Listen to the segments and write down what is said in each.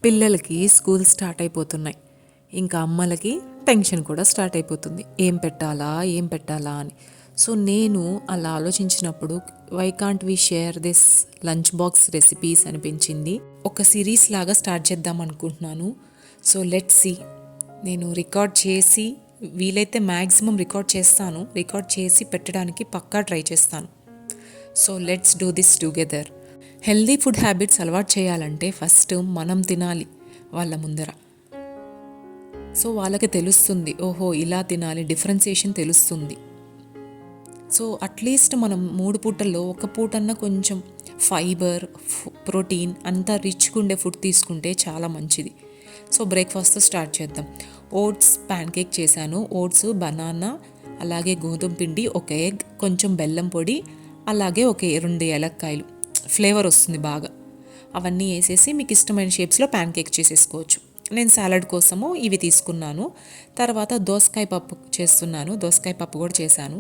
పిల్లలకి school start అయిపోతున్నాయి. ఇంకా అమ్మలకి టెన్షన్ కూడా స్టార్ట్ అయిపోతుంది, ఏం పెట్టాలా అని. సో నేను అలా ఆలోచించినప్పుడు why can't we share this lunch box recipes అనిపించింది. ఒక సిరీస్ లాగా స్టార్ట్ చేద్దాం అనుకుంటున్నాను. So let's see. నేను రికార్డ్ చేసి వీలైతే మ్యాక్సిమం రికార్డ్ చేసి పెట్టడానికి పక్కా ట్రై చేస్తాను. So let's do this together. Healthy food habits అలవాటు చేయాలంటే ఫస్ట్ మనం తినాలి వాళ్ళ ముందర. సో వాళ్ళకి తెలుస్తుంది, ఓహో ఇలా తినాలి, డిఫరెన్సియేషన్ తెలుస్తుంది. సో అట్లీస్ట్ మనం 3 పూటల్లో ఒక పూటన్నా కొంచెం ఫైబర్, ప్రోటీన్ అంతా రిచ్గా ఉండే ఫుడ్ తీసుకుంటే చాలా మంచిది. సో బ్రేక్ఫాస్ట్తో స్టార్ట్ చేద్దాం. ఓట్స్ ప్యాన్ కేక్ చేశాను. ఓట్స్, బనానా, అలాగే గోధుమ పిండి, ఒక ఎగ్, కొంచెం బెల్లం పొడి, అలాగే ఒక 2 ఏలక్కాయలు, ఫ్లేవర్ వస్తుంది బాగా. అవన్నీ వేసేసి మీకు ఇష్టమైన షేప్స్లో ప్యాన్ కేక్ చేసేసుకోవచ్చు. నేను సాలడ్ కోసము ఇవి తీసుకున్నాను. తర్వాత దోసకాయ పప్పు చేస్తున్నాను. దోసకాయ పప్పు కూడా చేశాను.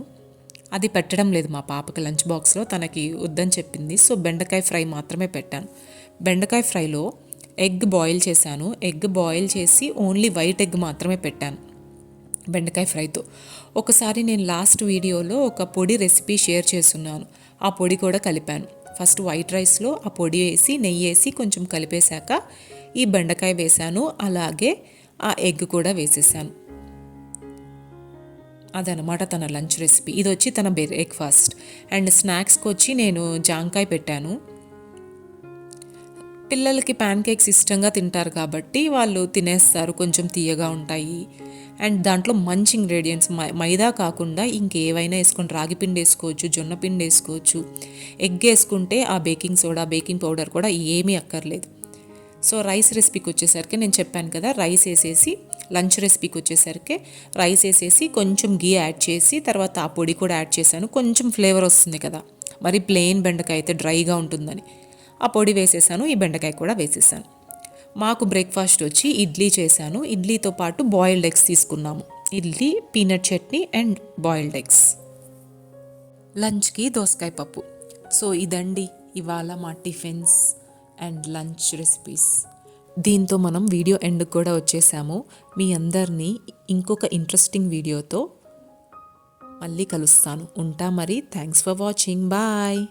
అది పెట్టడం లేదు మా పాపకి లంచ్ బాక్స్లో, తనకి వద్దని చెప్పింది. సో బెండకాయ ఫ్రై మాత్రమే పెట్టాను. బెండకాయ ఫ్రైలో ఎగ్ బాయిల్ చేశాను. ఎగ్ బాయిల్ చేసి ఓన్లీ వైట్ ఎగ్ మాత్రమే పెట్టాను బెండకాయ ఫ్రైతో. ఒకసారి నేను లాస్ట్ వీడియోలో ఒక పొడి రెసిపీ షేర్ చేస్తున్నాను, ఆ పొడి కూడా కలిపాను. ఫస్ట్ వైట్ రైస్లో ఆ పొడి వేసి నెయ్యి వేసి కొంచెం కలిపేశాక ఈ బెండకాయ వేశాను, అలాగే ఆ ఎగ్ కూడా వేసేసాను. అదనమాట తన లంచ్ రెసిపీ. ఇది వచ్చి తన బ్రేక్ఫాస్ట్. అండ్ స్నాక్స్కి వచ్చి నేను జాంకాయ పెట్టాను. పిల్లలకి ప్యాన్ కేక్స్ ఇష్టంగా తింటారు కాబట్టి వాళ్ళు తినేస్తారు, కొంచెం తీయగా ఉంటాయి. అండ్ దాంట్లో మంచి ఇంగ్రీడియంట్స్, మైదా కాకుండా ఇంకేవైనా వేసుకొని, రాగి పిండి వేసుకోవచ్చు, జొన్న పిండి వేసుకోవచ్చు. ఎగ్ వేసుకుంటే ఆ బేకింగ్ సోడా, బేకింగ్ పౌడర్ కూడా ఏమీ అక్కర్లేదు. సో రైస్ రెసిపీకి వచ్చేసరికి నేను చెప్పాను కదా, రైస్ వేసేసి, లంచ్ రెసిపీకి వచ్చేసరికి రైస్ వేసేసి కొంచెం గీ యాడ్ చేసి తర్వాత ఆ పొడి కూడా యాడ్ చేశాను. కొంచెం ఫ్లేవర్ వస్తుంది కదా, మరి ప్లెయిన్ బెండకాయ అయితే డ్రైగా ఉంటుందని ఆ పొడి వేసేసాను. ఈ బెండకాయ కూడా వేసేసాను. మాకు బ్రేక్ఫాస్ట్ వచ్చి ఇడ్లీ చేశాను. ఇడ్లీతో పాటు బాయిల్డ్ ఎగ్స్ తీసుకున్నాము. Idli, peanut chutney and boiled eggs. లంచ్కి దోసకాయ పప్పు. సో ఇదండి ఇవాళ మా టిఫిన్స్ అండ్ లంచ్ రెసిపీస్. దీంతో మనం వీడియో ఎండ్ కూడా వచ్చేసాము. మీ అందరినీ ఇంకొక ఇంట్రెస్టింగ్ వీడియోతో మళ్ళీ కలుస్తాను. ఉంటా మరి. Thanks for watching. బాయ్.